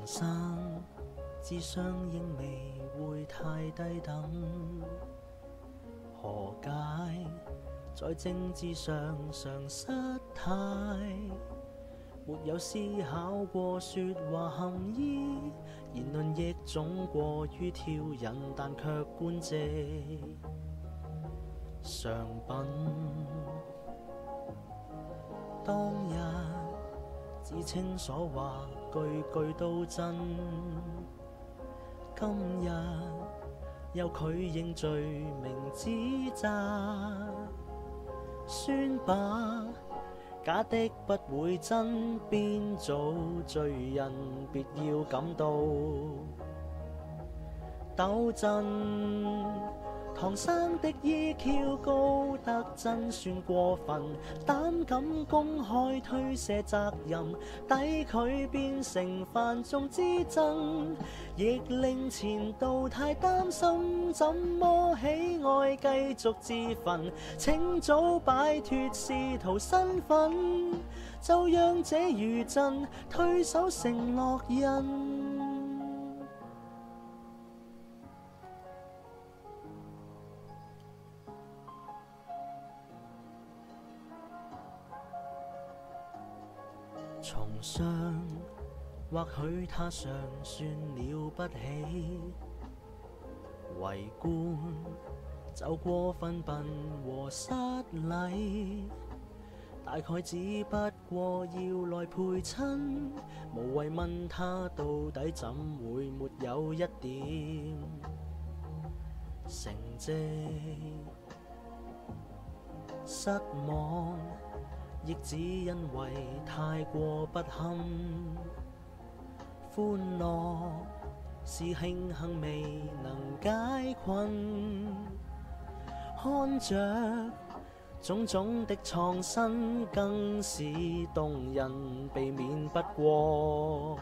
生智商應未會太低等，何解在政治上常失態？沒有思考過說話含意，言論亦總過於挑釁，但卻官職上品。當日自稱所話句句都真，今日又拒認罪名指責，宣把假的不會真，變做罪人，別要感到鬥陣。唐生的EQ 高得真算過分，膽敢公開推卸責任，抵佢變成犯眾之憎，亦令前度太擔心，怎麼喜愛繼續自焚？請早擺脫仕途身份，就讓這餘震退守成烙印。從上，或許他尚算了不起，為官就過分笨和失禮，大概只不過要來陪襯，無謂問他到底怎會沒有一點成績。失望亦只因為太過不堪，歡樂是慶幸未能解困，看着種種的創新更是動人，避免不過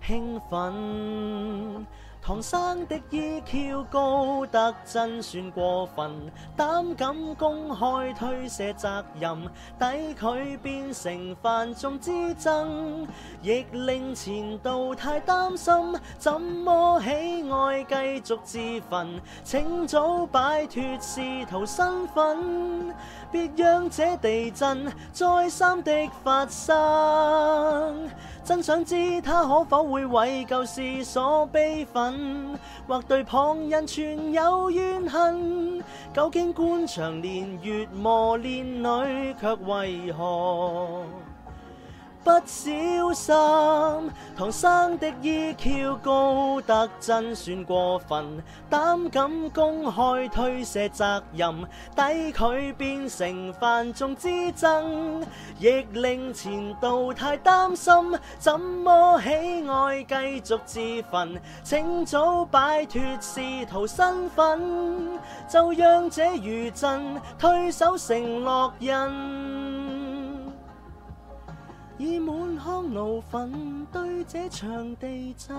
興奮。唐生的EQ 高得真算過分，膽敢公開推卸責任，抵佢變成犯眾之憎，亦令前度太擔心，怎麼喜愛繼續自焚？請早擺脫仕途身份，別讓這地震再三的發生。真想知他可否會為舊事所悲憤，或對旁人存有怨恨？究竟官場年月磨練裏，卻為何不小心？唐生的EQ 高得真算過分，膽敢公開推卸責任，抵佢變成犯眾之憎，亦令前度太擔心，怎麼喜愛繼續自焚？請早擺脫仕途身份，就讓這餘震退守成烙印。已滿腔怒憤對這場地震。